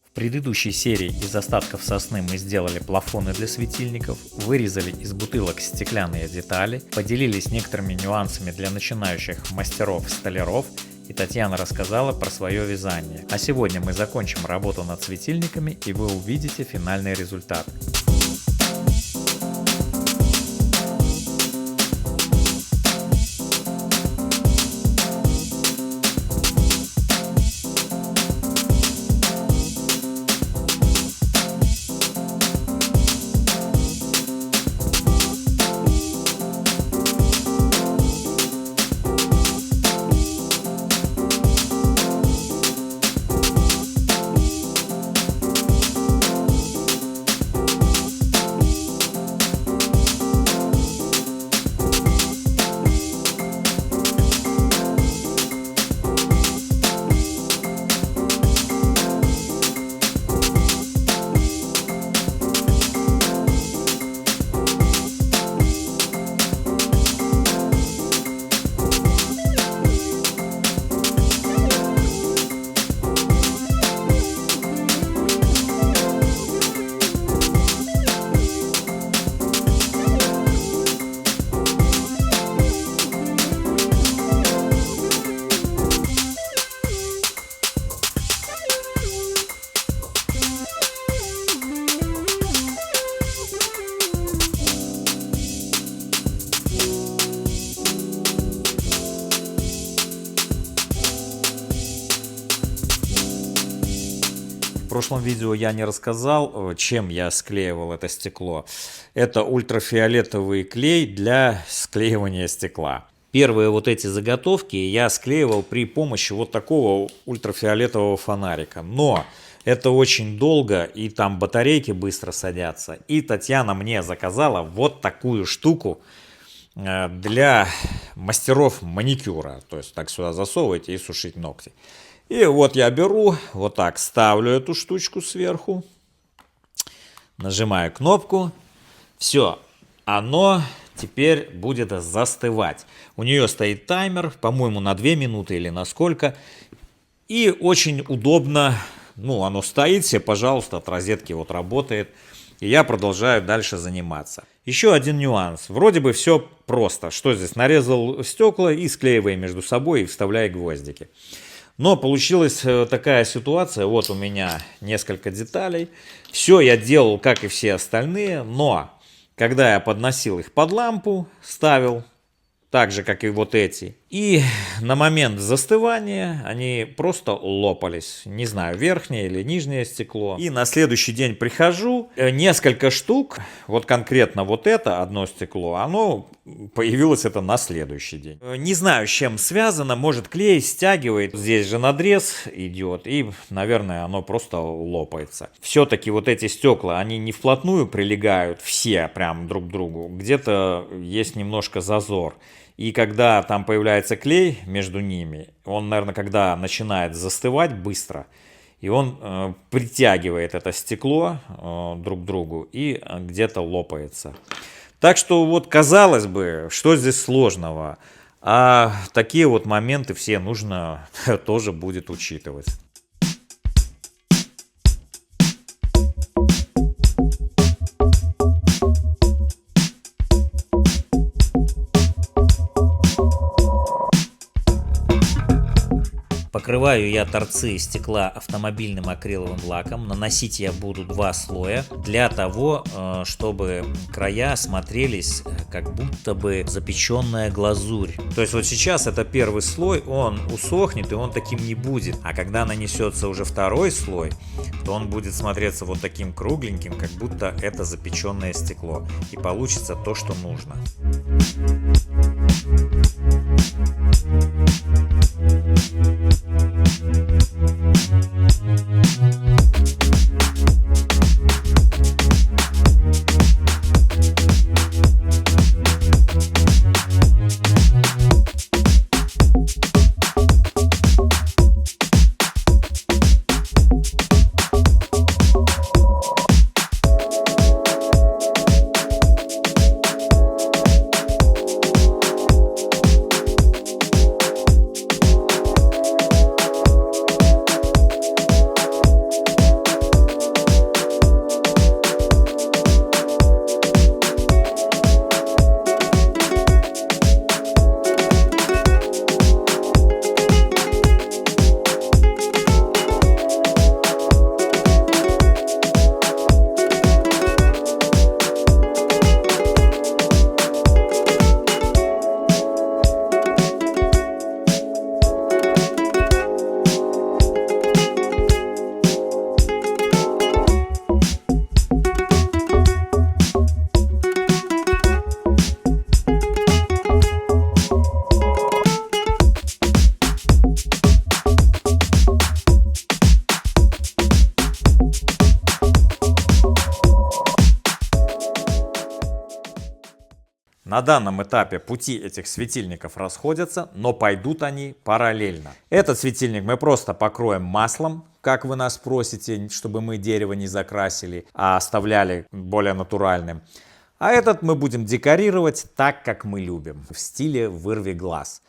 В предыдущей серии из остатков сосны мы сделали плафоны для светильников, вырезали из бутылок стеклянные детали, поделились некоторыми нюансами для начинающих мастеров-столяров, и Татьяна рассказала про свое вязание. А сегодня мы закончим работу над светильниками, и вы увидите финальный результат. В прошлом видео я не рассказал, чем я склеивал это стекло. Это ультрафиолетовый клей для склеивания стекла. Первые вот эти заготовки я склеивал при помощи вот такого ультрафиолетового фонарика. Но это очень долго, и там батарейки быстро садятся. И Татьяна мне заказала вот такую штуку для мастеров маникюра. То есть так сюда засовываете и сушить ногти. И вот я беру, вот так ставлю эту штучку сверху, нажимаю кнопку, все, оно теперь будет застывать. У нее стоит таймер, по-моему, на 2 минуты или на сколько. И очень удобно, ну, оно стоит себе, пожалуйста, от розетки вот работает. И я продолжаю дальше заниматься. Еще один нюанс. Вроде бы все просто. Что здесь? Нарезал стекла и склеивай между собой и вставляй гвоздики. Но получилась такая ситуация, вот у меня несколько деталей, все я делал, как и все остальные, но когда я подносил их под лампу, ставил, так же, как и вот эти, и на момент застывания они просто лопались, не знаю, верхнее или нижнее стекло. И на следующий день прихожу, несколько штук, вот конкретно вот это одно стекло, оно появилось это на следующий день. Не знаю, с чем связано, может клей стягивает, здесь же надрез идет, и, наверное, оно просто лопается. Все-таки вот эти стекла, они не вплотную прилегают все прям друг к другу, где-то есть немножко зазор. И когда там появляется клей между ними, он, наверное, когда начинает застывать быстро, и он притягивает это стекло друг к другу и где-то лопается. Так что вот казалось бы, что здесь сложного, а такие вот моменты все нужно тоже будет учитывать. Покрываю я торцы стекла автомобильным акриловым лаком. Наносить я буду 2 слоя для того, чтобы края смотрелись как будто бы запеченная глазурь. То есть вот сейчас это первый слой, он усохнет и он таким не будет. А когда нанесется уже второй слой, то он будет смотреться вот таким кругленьким, как будто это запеченное стекло. И получится то, что нужно. На данном этапе пути этих светильников расходятся, но пойдут они параллельно. Этот светильник мы просто покроем маслом, как вы нас просите, чтобы мы дерево не закрасили, а оставляли более натуральным. А этот мы будем декорировать так, как мы любим, в стиле «вырви глаз».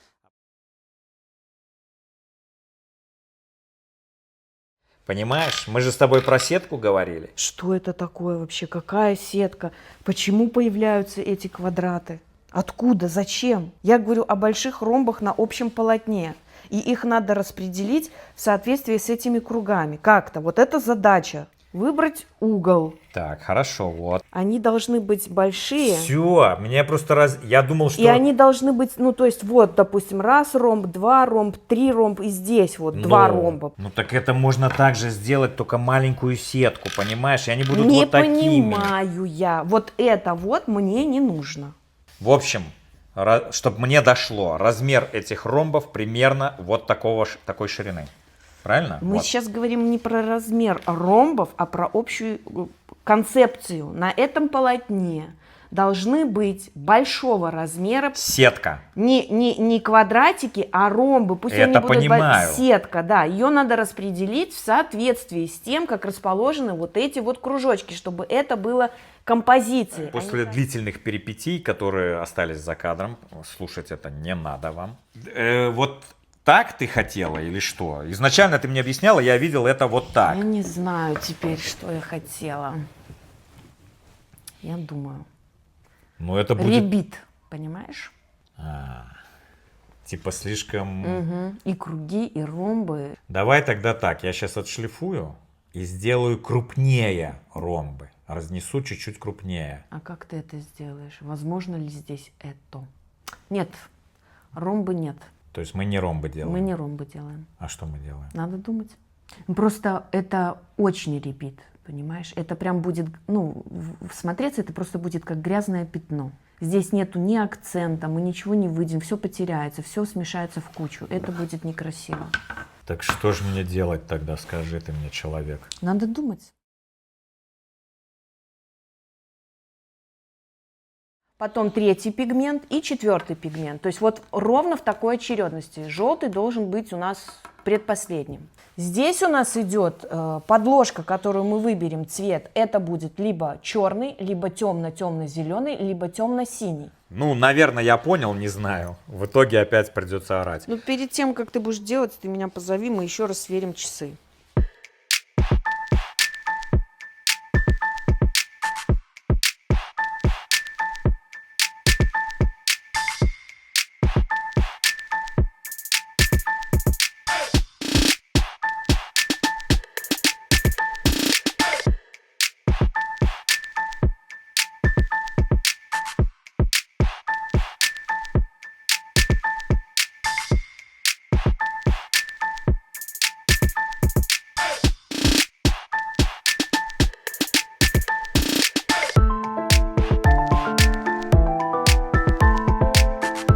Понимаешь, мы же с тобой про сетку говорили. Что это такое вообще? Какая сетка? Почему появляются эти квадраты? Откуда? Зачем? Я говорю о больших ромбах на общем полотне. И их надо распределить в соответствии с этими кругами. Как-то. Вот это задача. Выбрать угол. Так, хорошо, вот. Они должны быть большие. Все, мне просто я думал, что... И они должны быть, ну, то есть, вот, допустим, раз ромб, два ромб, три ромб, и здесь вот два ромба. Ну, так это можно также сделать, только маленькую сетку, понимаешь? И они будут Не вот такими. понимаю я. Вот это вот мне не нужно. В общем, чтобы мне дошло, размер этих ромбов примерно вот такой ширины. Правильно? Мы вот. сейчас говорим не про размер ромбов, а про общую концепцию. На этом полотне должны быть большого размера. Сетка. Не квадратики, а ромбы. Пусть Это они будут понимаю. Сетка, да. Ее надо распределить в соответствии с тем, как расположены вот эти вот кружочки, чтобы это было композицией. После длительных перипетий, которые остались за кадром, слушать это не надо вам. Вот так ты хотела или что? Изначально ты мне объясняла, я видел это вот так. Я не знаю теперь, что я хотела. Я думаю. Ну это будет... Ребит, понимаешь? Типа слишком... Угу. И круги, и ромбы. Давай тогда так, я сейчас отшлифую и сделаю крупнее ромбы. Разнесу чуть-чуть крупнее. А как ты это сделаешь? Возможно ли здесь это? Нет, ромбы нет. То есть мы не ромбы делаем? Мы не ромбы делаем. А что мы делаем? Надо думать. Просто это очень ребит, понимаешь? Это прям будет, ну, смотреться это просто будет как грязное пятно. Здесь нету ни акцента, мы ничего не выйдем, все потеряется, все смешается в кучу. Это будет некрасиво. Так что же мне делать тогда, скажи ты мне, человек? Надо думать. Потом третий пигмент и четвертый пигмент. То есть вот ровно в такой очередности. Желтый должен быть у нас предпоследним. Здесь у нас идет подложка, которую мы выберем цвет. Это будет либо черный, либо темно-темно-зеленый, либо темно-синий. Ну, наверное, я понял, не знаю. В итоге опять придется орать. Ну, перед тем, как ты будешь делать, ты меня позови, мы еще раз сверим часы.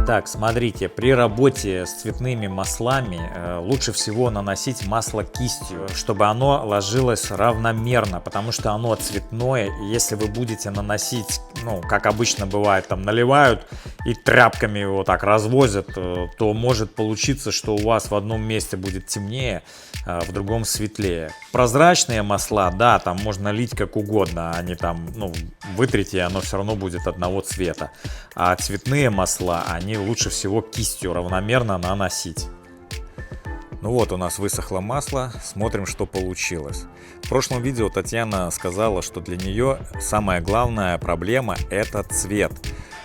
Так, смотрите, при работе с цветными маслами лучше всего наносить масло кистью, чтобы оно ложилось равномерно, потому что оно цветное, и если вы будете наносить, ну, как обычно бывает, там наливают и тряпками его так развозят, то может получиться, что у вас в одном месте будет темнее, в другом светлее. Прозрачные масла, да, там можно лить как угодно, они там, ну, вытрите, оно все равно будет одного цвета. А цветные масла, они лучше всего кистью равномерно наносить. Ну вот, у нас высохло масло, смотрим, что получилось. В прошлом видео Татьяна сказала, что для нее самая главная проблема – это цвет,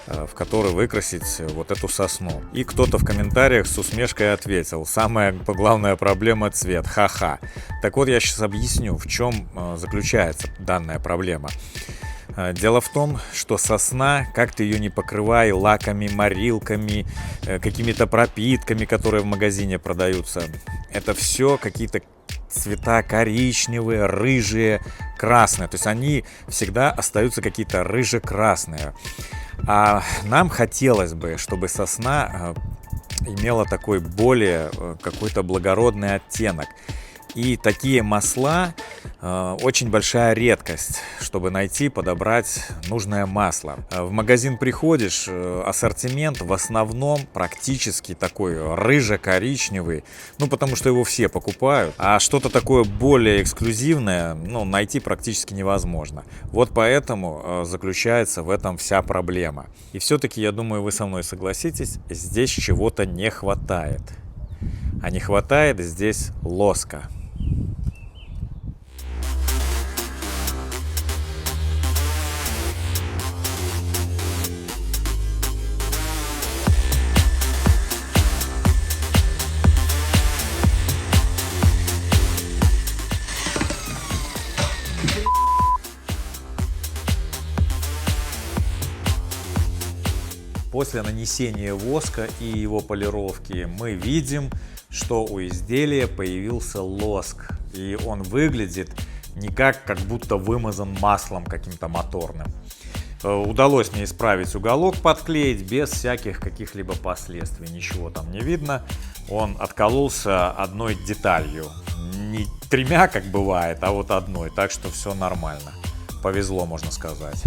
в который выкрасить вот эту сосну. И кто-то в комментариях с усмешкой ответил: самая главная проблема – цвет, ха-ха. Так вот, я сейчас объясню, в чем заключается данная проблема. Дело в том, что сосна, как ты ее не покрывай лаками, морилками, какими-то пропитками, которые в магазине продаются, это все какие-то цвета коричневые, рыжие, красные. То есть они всегда остаются какие-то рыже-красные. А нам хотелось бы, чтобы сосна имела такой более какой-то благородный оттенок. И такие масла очень большая редкость, чтобы найти, подобрать нужное масло. В магазин приходишь, ассортимент в основном практически такой рыже-коричневый, ну потому что его все покупают, а что-то такое более эксклюзивное, ну, найти практически невозможно. Вот поэтому заключается в этом вся проблема. И все-таки, я думаю, вы со мной согласитесь, здесь чего-то не хватает. А не хватает здесь лоска. После нанесения воска и его полировки мы видим, что у изделия появился лоск. И он выглядит не как будто вымазан маслом каким-то моторным. Удалось мне исправить уголок, подклеить без всяких каких-либо последствий. Ничего там не видно. Он откололся одной деталью. Не тремя, как бывает, а вот одной. Так что все нормально. Повезло, можно сказать.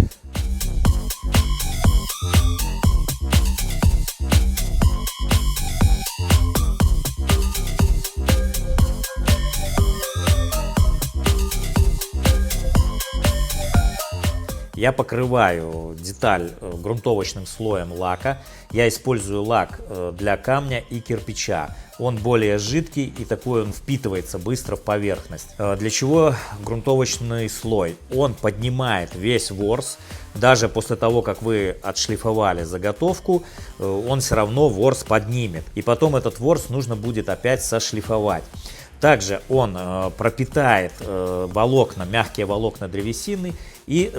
Я покрываю деталь грунтовочным слоем лака. Я использую лак для камня и кирпича. Он более жидкий и такой он впитывается быстро в поверхность. Для чего грунтовочный слой? Он поднимает весь ворс. Даже после того, как вы отшлифовали заготовку, он все равно ворс поднимет. И потом этот ворс нужно будет опять сошлифовать. Также он пропитает волокна, мягкие волокна древесины и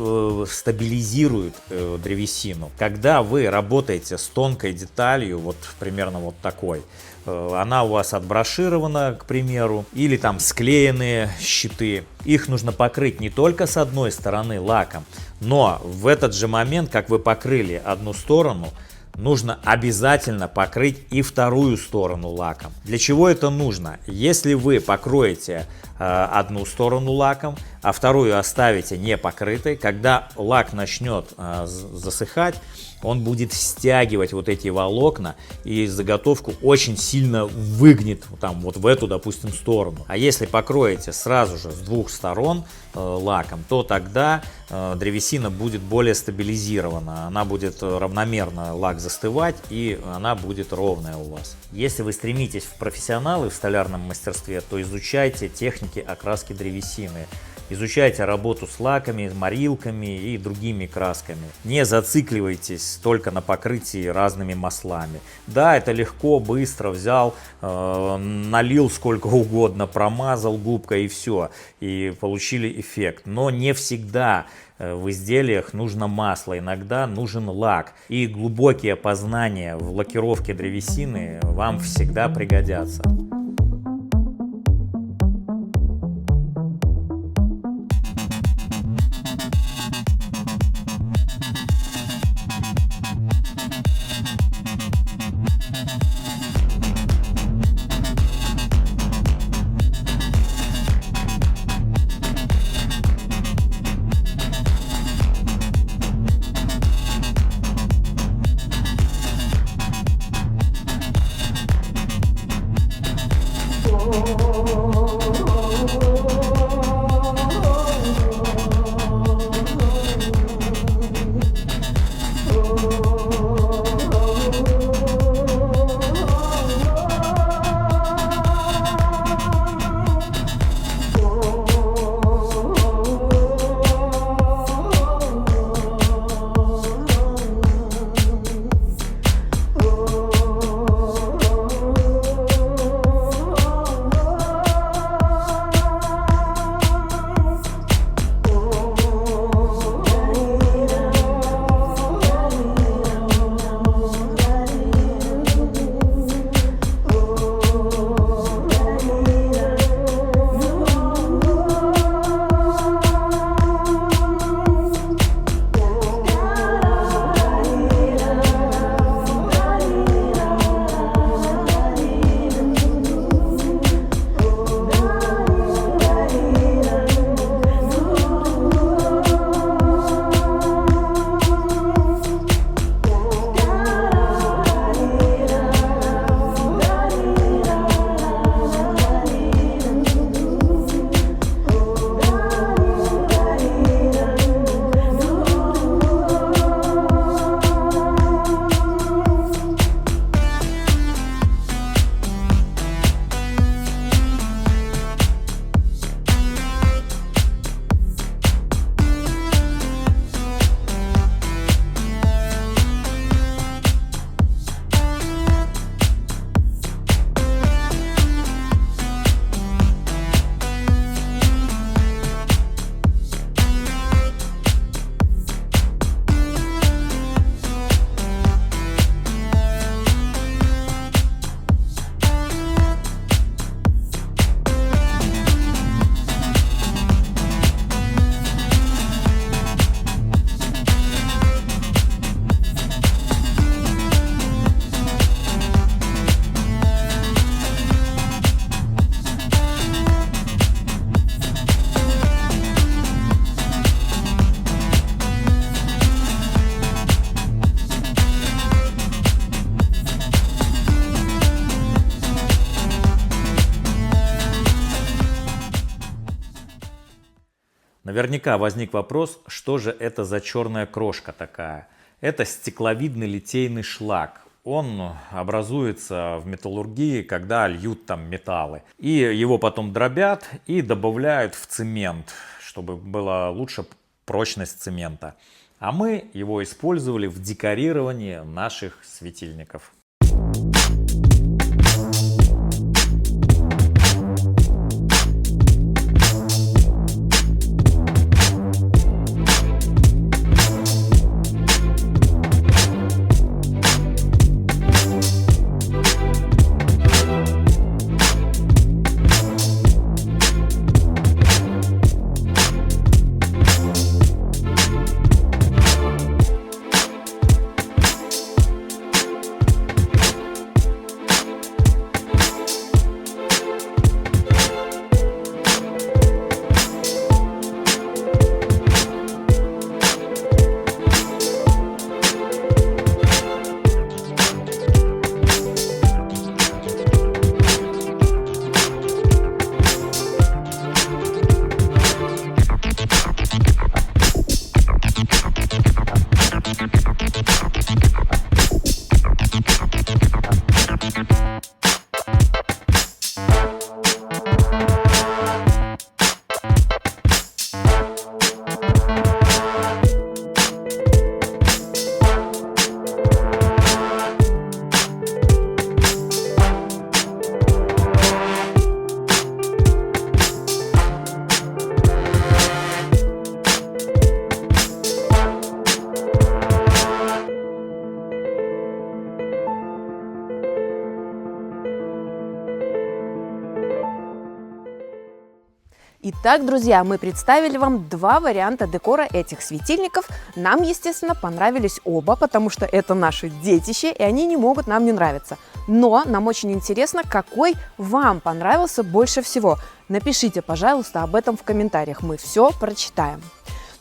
стабилизирует древесину. Когда вы работаете с тонкой деталью, вот примерно вот такой, она у вас отброширована, к примеру, или там склеенные щиты, их нужно покрыть не только с одной стороны лаком, но в этот же момент, как вы покрыли одну сторону, нужно обязательно покрыть и вторую сторону лаком. Для чего это нужно? Если вы покроете одну сторону лаком, а вторую оставите не покрытой, когда лак начнет засыхать, он будет стягивать вот эти волокна и заготовку очень сильно выгнет там вот в эту, допустим, сторону. А если покроете сразу же с двух сторон лаком, то тогда древесина будет более стабилизирована, она будет равномерно лак застывать и она будет ровная у вас. Если вы стремитесь в профессионалы в столярном мастерстве, то изучайте техники окраски древесины. Изучайте работу с лаками, морилками и другими красками. Не зацикливайтесь только на покрытии разными маслами. Да, это легко, быстро взял, налил сколько угодно, промазал губкой и все, и получили эффект. Но не всегда в изделиях нужно масло, иногда нужен лак. И глубокие познания в лакировке древесины вам всегда пригодятся. Наверняка возник вопрос, что же это за черная крошка такая? Это стекловидный литейный шлак. Он образуется в металлургии, когда льют там металлы. И его потом дробят и добавляют в цемент, чтобы была лучше прочность цемента. А мы его использовали в декорировании наших светильников. Итак, друзья, мы представили вам два варианта декора этих светильников. Нам, естественно, понравились оба, потому что это наше детище, и они не могут нам не нравиться. Но нам очень интересно, какой вам понравился больше всего. Напишите, пожалуйста, об этом в комментариях, мы все прочитаем.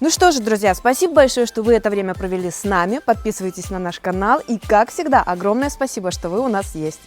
Ну что же, друзья, спасибо большое, что вы это время провели с нами. Подписывайтесь на наш канал. И, как всегда, огромное спасибо, что вы у нас есть.